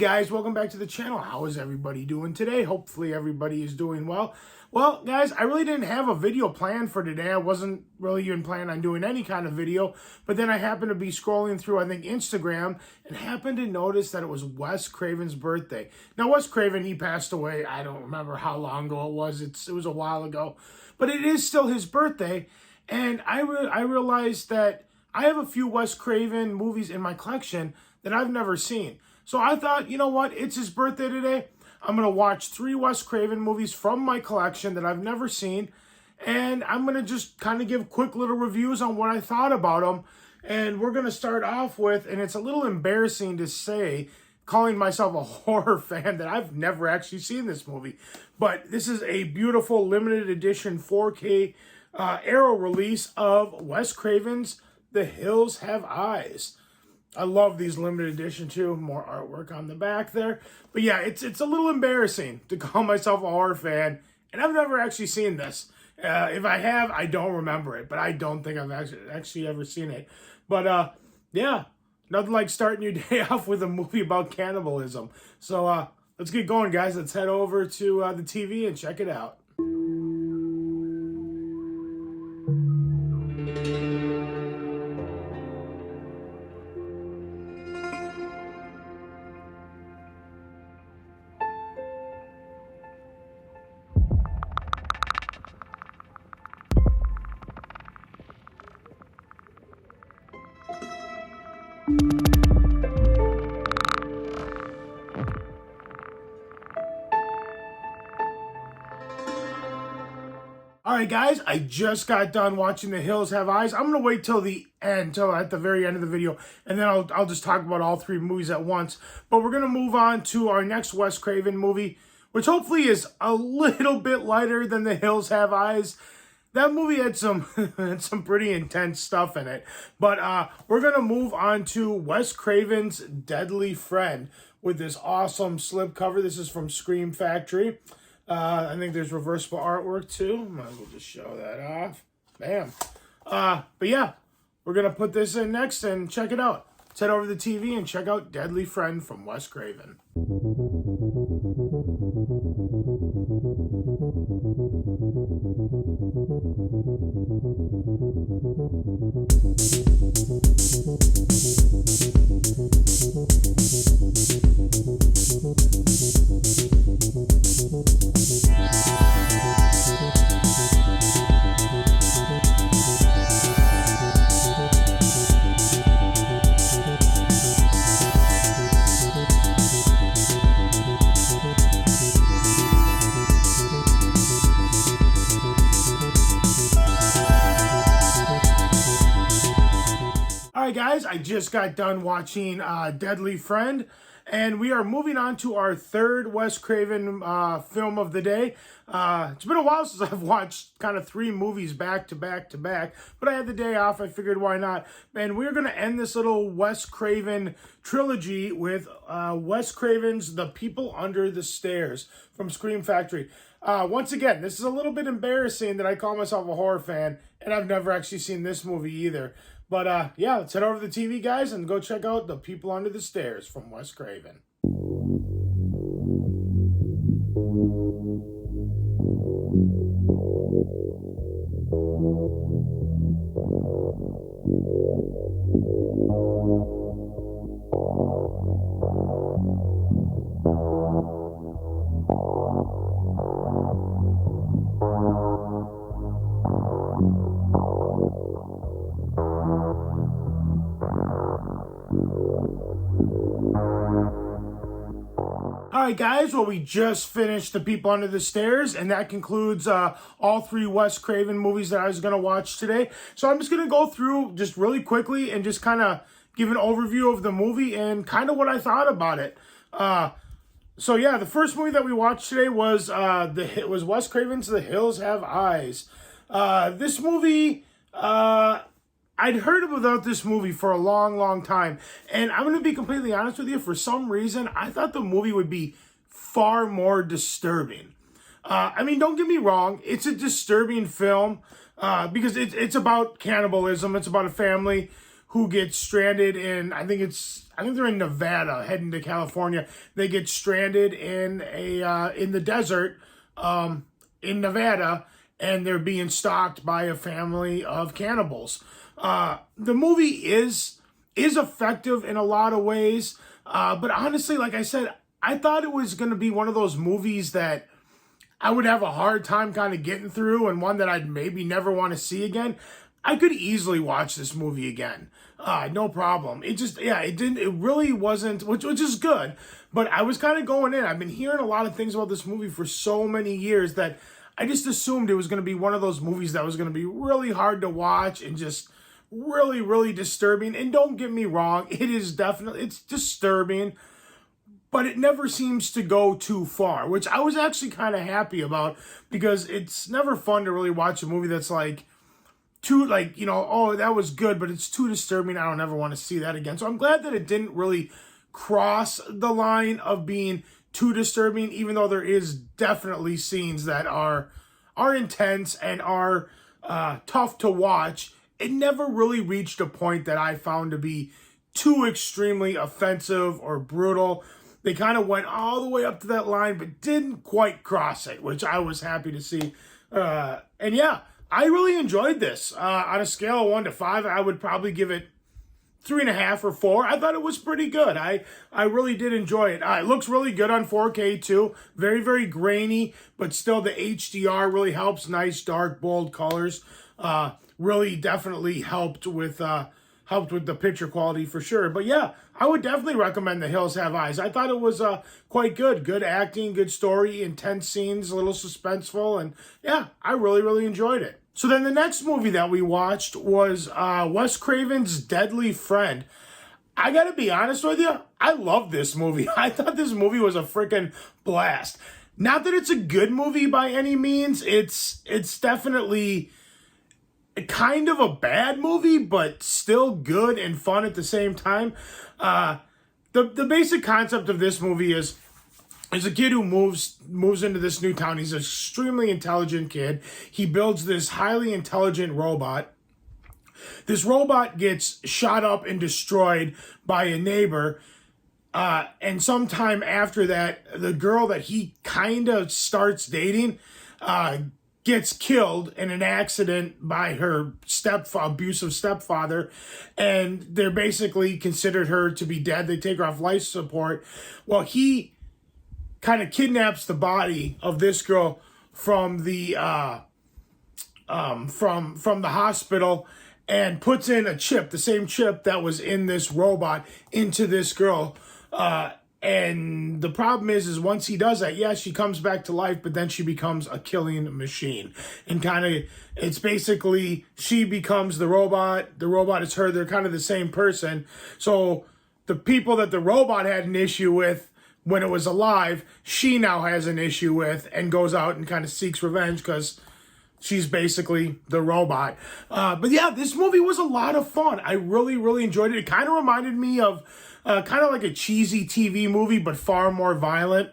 guys, welcome back to the channel. How is everybody doing today? Hopefully everybody is doing well. Well, guys, I really didn't have a video planned for today. I wasn't really even planning on doing any kind of video, but then I happened to be scrolling through, I think, Instagram, and happened to notice that it was Wes Craven's birthday. Now, Wes Craven, he passed away. I don't remember how long ago it was. It was a while ago, but it is still his birthday, and I realized that I have a few Wes Craven movies in my collection that I've never seen. So I thought, you know what? It's his birthday today. I'm going to watch 3 Wes Craven movies from my collection that I've never seen. And I'm going to just kind of give quick little reviews on what I thought about them. And we're going to start off with, and it's a little embarrassing to say, calling myself a horror fan, that I've never actually seen this movie. But this is a beautiful limited edition 4K Arrow release of Wes Craven's The Hills Have Eyes. I love these limited edition too. More artwork on the back there. But yeah, it's a little embarrassing to call myself a horror fan, and I've never actually seen this. If I have, I don't remember it, but I don't think I've actually ever seen it. But yeah, nothing like starting your day off with a movie about cannibalism. So let's get going, guys. Let's head over to the TV and check it out. Alright guys, I just got done watching The Hills Have Eyes. I'm going to wait till the end, till at the very end of the video, and then I'll just talk about all 3 movies at once. But we're going to move on to our next Wes Craven movie, which hopefully is a little bit lighter than The Hills Have Eyes. That movie had some some pretty intense stuff in it. But we're going to move on to Wes Craven's Deadly Friend with this awesome slipcover. This is from Scream Factory. I think there's reversible artwork too. Might as well just show that off. Bam. But yeah, we're going to put this in next and check it out. Let's head over to the TV and check out Deadly Friend from Wes Craven. Alright guys, I just got done watching Deadly Friend, and we are moving on to our 3rd Wes Craven film of the day. It's been a while since I've watched kind of 3 movies back to back to back, but I had the day off. I figured why not. And we're going to end this little Wes Craven trilogy with Wes Craven's The People Under the Stairs from Scream Factory. Once again, this is a little bit embarrassing that I call myself a horror fan, and I've never actually seen this movie either. But yeah, let's head over to the TV, guys, and go check out The People Under the Stairs from Wes Craven. Alright guys, well, we just finished The People Under the Stairs, and that concludes all 3 Wes Craven movies that I was going to watch today. So I'm just going to go through just really quickly and just kind of give an overview of the movie and kind of what I thought about it. So yeah, the first movie that we watched today was Wes Craven's The Hills Have Eyes. This movie, I'd heard about this movie for a long, long time. And I'm going to be completely honest with you. For some reason, I thought the movie would be far more disturbing. I mean, don't get me wrong. It's a disturbing film because it's about cannibalism. It's about a family who gets stranded in, I think they're in Nevada, heading to California. They get stranded in the desert, in Nevada, and they're being stalked by a family of cannibals. The movie is effective in a lot of ways, but honestly, like I said, I thought it was going to be one of those movies that I would have a hard time kind of getting through, and one that I'd maybe never want to see again. I could easily watch this movie again. No problem. It really wasn't, which is good, but I was kind of going in. I've been hearing a lot of things about this movie for so many years that I just assumed it was going to be one of those movies that was going to be really hard to watch and just really, really disturbing. And don't get me wrong, it's disturbing, but it never seems to go too far, which I was actually kind of happy about, because it's never fun to really watch a movie that's like, oh, that was good, but it's too disturbing. I don't ever want to see that again. So I'm glad that it didn't really cross the line of being too disturbing, even though there is definitely scenes that are intense and are tough to watch. It never really reached a point that I found to be too extremely offensive or brutal. They kind of went all the way up to that line, but didn't quite cross it, which I was happy to see. And yeah, I really enjoyed this. On a scale of 1 to 5, I would probably give it 3.5 or 4. I thought it was pretty good. I really did enjoy it. It looks really good on 4K too. Very, very grainy, but still the HDR really helps. Nice, dark, bold colors. Really definitely helped with the picture quality for sure. But yeah, I would definitely recommend The Hills Have Eyes. I thought it was quite good. Good acting, good story, intense scenes, a little suspenseful. And yeah, I really, really enjoyed it. So then the next movie that we watched was Wes Craven's Deadly Friend. I gotta be honest with you, I love this movie. I thought this movie was a freaking blast. Not that it's a good movie by any means. It's definitely kind of a bad movie, but still good and fun at the same time. The basic concept of this movie is a kid who moves into this new town. He's an extremely intelligent kid. He builds this highly intelligent robot. This robot gets shot up and destroyed by a neighbor. And sometime after that, the girl that he kind of starts dating gets killed in an accident by her abusive stepfather. And they're basically considered her to be dead. They take her off life support. Well, he kind of kidnaps the body of this girl from the from the hospital and puts in a chip, the same chip that was in this robot, into this girl. And the problem is once he does that, yeah, she comes back to life, but then she becomes a killing machine. And it's basically, she becomes the robot is her, they're kind of the same person. So the people that the robot had an issue with when it was alive, she now has an issue with, and goes out and kind of seeks revenge because she's basically the robot. But yeah, this movie was a lot of fun. I really, really enjoyed it. It kind of reminded me of kind of like a cheesy TV movie, but far more violent.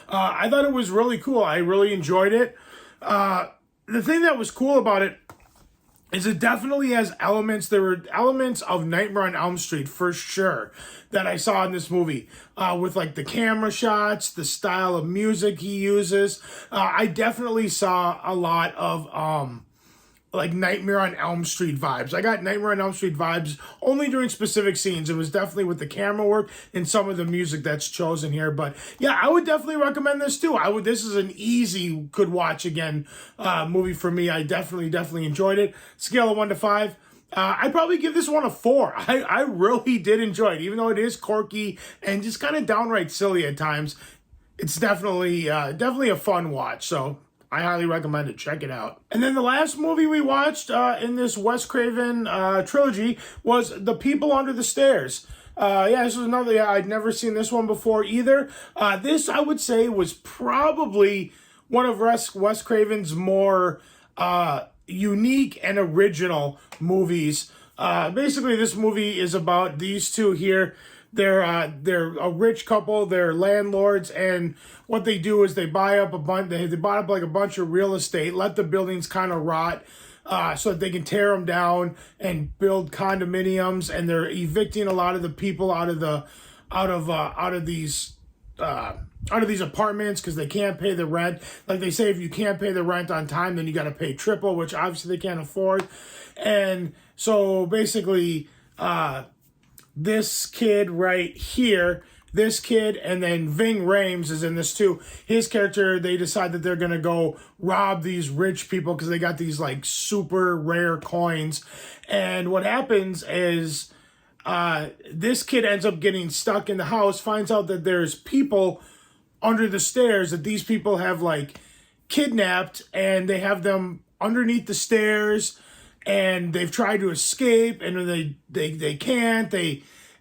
I thought it was really cool. I really enjoyed it. The thing that was cool about it is it definitely has elements. There were elements of Nightmare on Elm Street for sure that I saw in this movie, with like the camera shots, the style of music he uses. I definitely saw a lot of like Nightmare on Elm Street vibes. I got Nightmare on Elm Street vibes only during specific scenes. It was definitely with the camera work and some of the music that's chosen here. But yeah, I would definitely recommend this too. This is an easy could watch again movie for me. I definitely enjoyed it. Scale of 1 to 5. I'd probably give this one a 4. I really did enjoy it, even though it is quirky and just kind of downright silly at times. It's definitely a fun watch. So I highly recommend it. Check it out. And then the last movie we watched in this Wes Craven trilogy was The People Under the Stairs. This was another. I'd never seen this one before either. This, I would say, was probably one of Wes Craven's more unique and original movies. Basically, this movie is about these two here. They're a rich couple. They're landlords, and what they do is they buy up like a bunch of real estate, let the buildings kind of rot, so that they can tear them down and build condominiums, and they're evicting a lot of the people out of these apartments because they can't pay the rent. Like they say, if you can't pay the rent on time, then you got to pay triple, which obviously they can't afford. And so basically, this kid right here, this kid, and then Ving Rhames is in this too. His character, they decide that they're going to go rob these rich people because they got these like super rare coins. And what happens is this kid ends up getting stuck in the house, finds out that there's people under the stairs that these people have like kidnapped, and they have them underneath the stairs, and they've tried to escape, and they can't.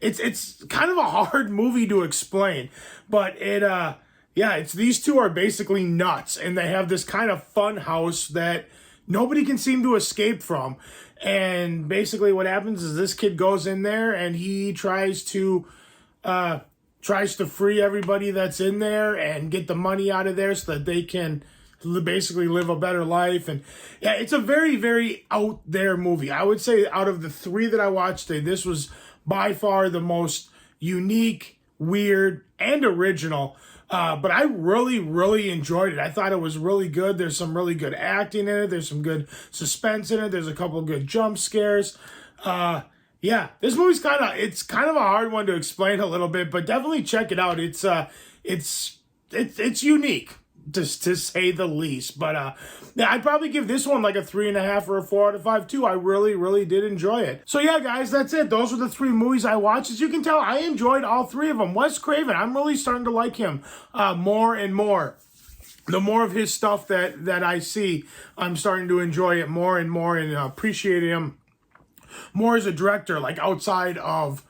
It's kind of a hard movie to explain, but it's these two are basically nuts, and they have this kind of fun house that nobody can seem to escape from. And basically what happens is this kid goes in there and he tries to free everybody that's in there and get the money out of there so that they can basically live a better life. And yeah, it's a very, very out there movie. I would say out of the three that I watched today, this was by far the most unique, weird, and original. But I really, really enjoyed it. I thought it was really good. There's some really good acting in it. There's some good suspense in it. There's a couple good jump scares. This movie's kind of a hard one to explain a little bit, but definitely check it out. It's unique, to say the least. But I'd probably give this one like a 3.5 or a 4 out of 5 too. I really, really did enjoy it. So yeah, guys, that's it. Those were the 3 movies I watched. As you can tell, I enjoyed all 3 of them. Wes Craven, I'm really starting to like him more and more. The more of his stuff that I see, I'm starting to enjoy it more and more, and appreciate him more as a director, like outside of,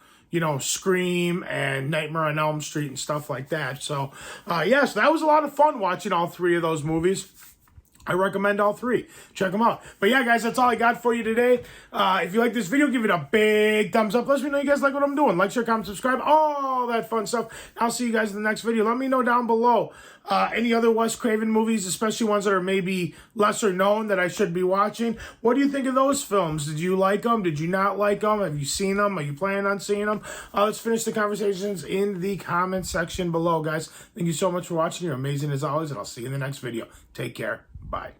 Scream and Nightmare on Elm Street and stuff like that. So, so that was a lot of fun watching all 3 of those movies. I recommend all 3. Check them out. But yeah, guys, that's all I got for you today. If you like this video, give it a big thumbs up. Let me know you guys like what I'm doing. Like, share, comment, subscribe, all that fun stuff. I'll see you guys in the next video. Let me know down below any other Wes Craven movies, especially ones that are maybe lesser known that I should be watching. What do you think of those films? Did you like them? Did you not like them? Have you seen them? Are you planning on seeing them? Let's finish the conversations in the comment section below, guys. Thank you so much for watching. You're amazing as always, and I'll see you in the next video. Take care. Bye.